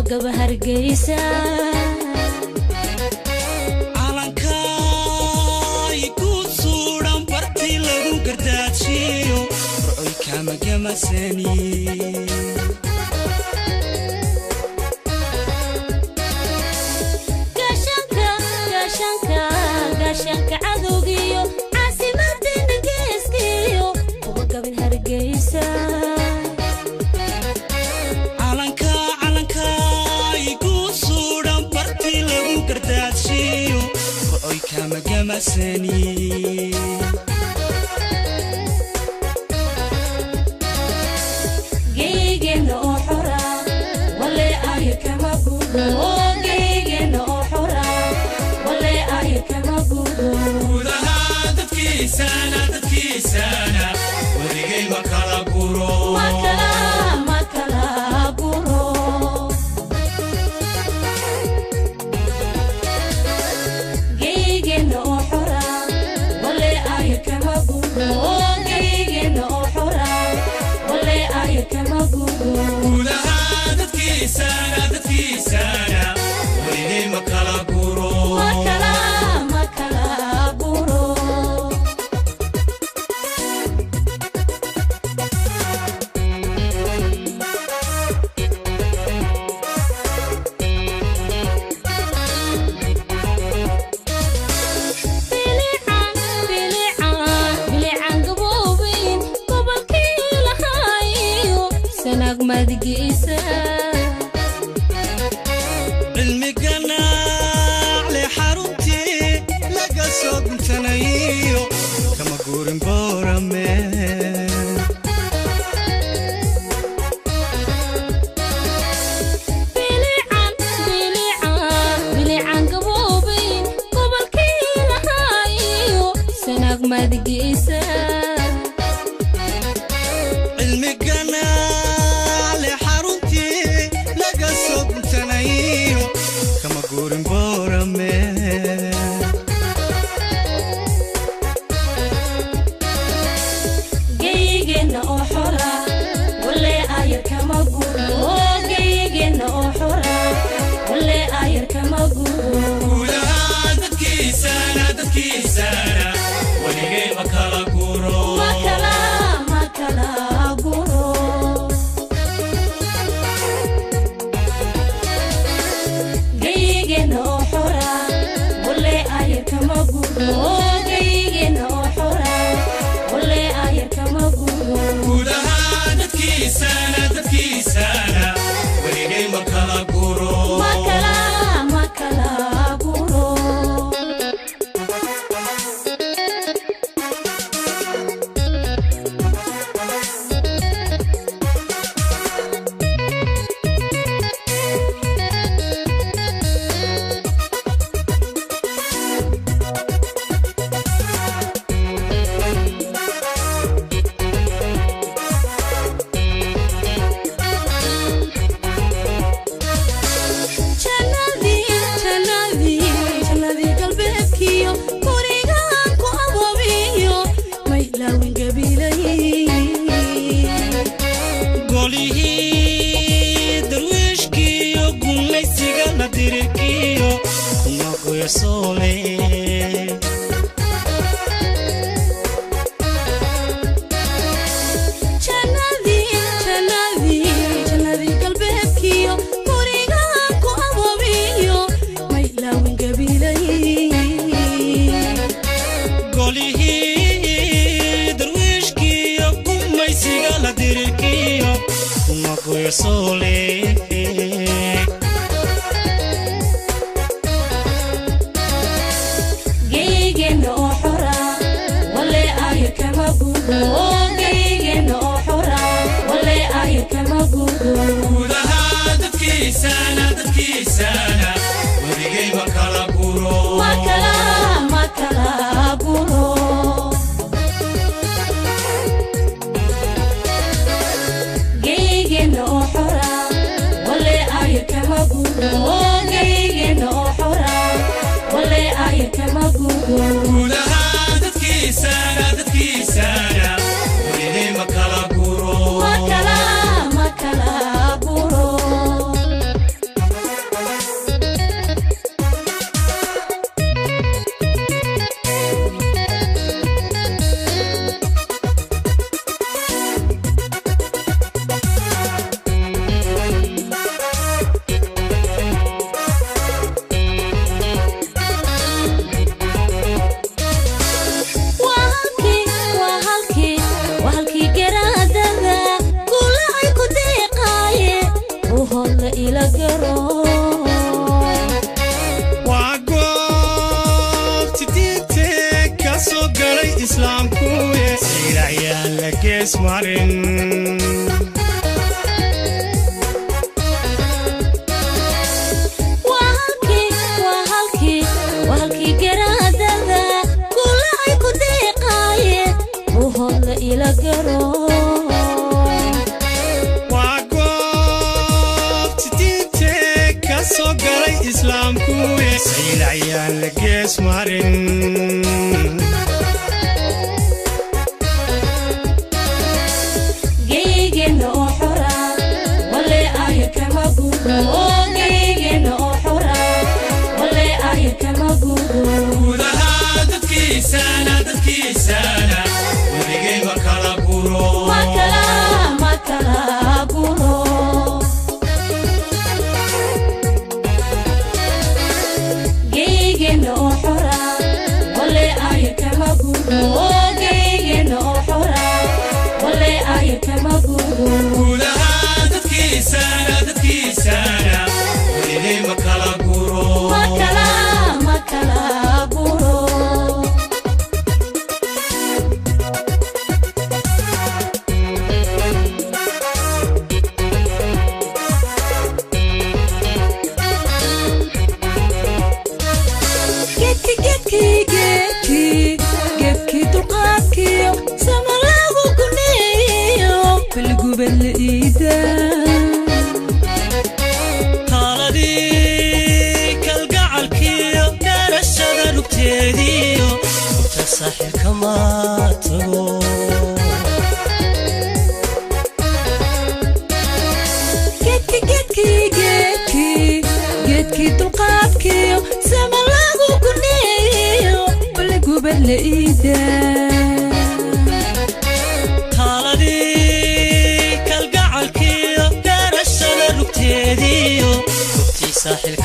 gaba hargeysa calankaay ku suudhan bartii lagu gardaajiyo burcoy kama gamasani gaashanka cadowgiyo caasimadeenna geeskiyo kuwa gaban hargeysa calankaay ku suudhan bartii lagu gardaajiyo burcoy kama gamasani geygeenna oo xora wale ayo kama gudo dadkiisana wadigay ma kala guro geygeenna oo xora wale ayo kama gudo gudaha dadkiisana wadigay ma kala guro madgiisa cilmigana le xaruntii laga soo guntanayo kama guurin boorame bilican gaboobayn gobolkii lahaayo sanag madgiisa geygeenna oo xora wale ayar kama gudo gudaha dadkiisana waligay ma kala guro geygeenna oo xora wale ayar kama gudo gudaha dadkiisana waligay ma kala guro golihii darwiishkiyo gumaysiga la dirikiyo kuma goyasoole jannadii galbeedkiyo gurigaan ku aboobiyo may laawin gabilay golihii darwiishkiyo gumaysiga la dirikiyo kuma goyasoole geygeenna oo xora wale ayo kama gudo gudaha dadkiisana wadigay ma kala guro geygeenna oo xora wale ayo kama gudo gudaha dadkiisana wadigay ma kala guro buhol ila garo soo galay islaamku sayraayaan la gees marin wahalkii garaadada kulay ku deeqaaye buhol ila garo waa goobti diinte ka soo galay islaamku sayraayaan la gees marin dadkiisana weligay ma kala guro geygeenna oo xora wale ay kama guro geygeenna oo xora wale ay kama guro gudaha dadkiisana weligay ma kala guro geedkii dulqaadkiyo sama lagu guneeyo balgubad la iida taaladii kalgacalkiyo garashada dhugteediyo inta saaxirka ma tago geedkii dulqaadkiyo sama lagu guneeyo balgubad la iida taaladii kalgacalkiyo garashada dhugteediyo rugtii saaxilka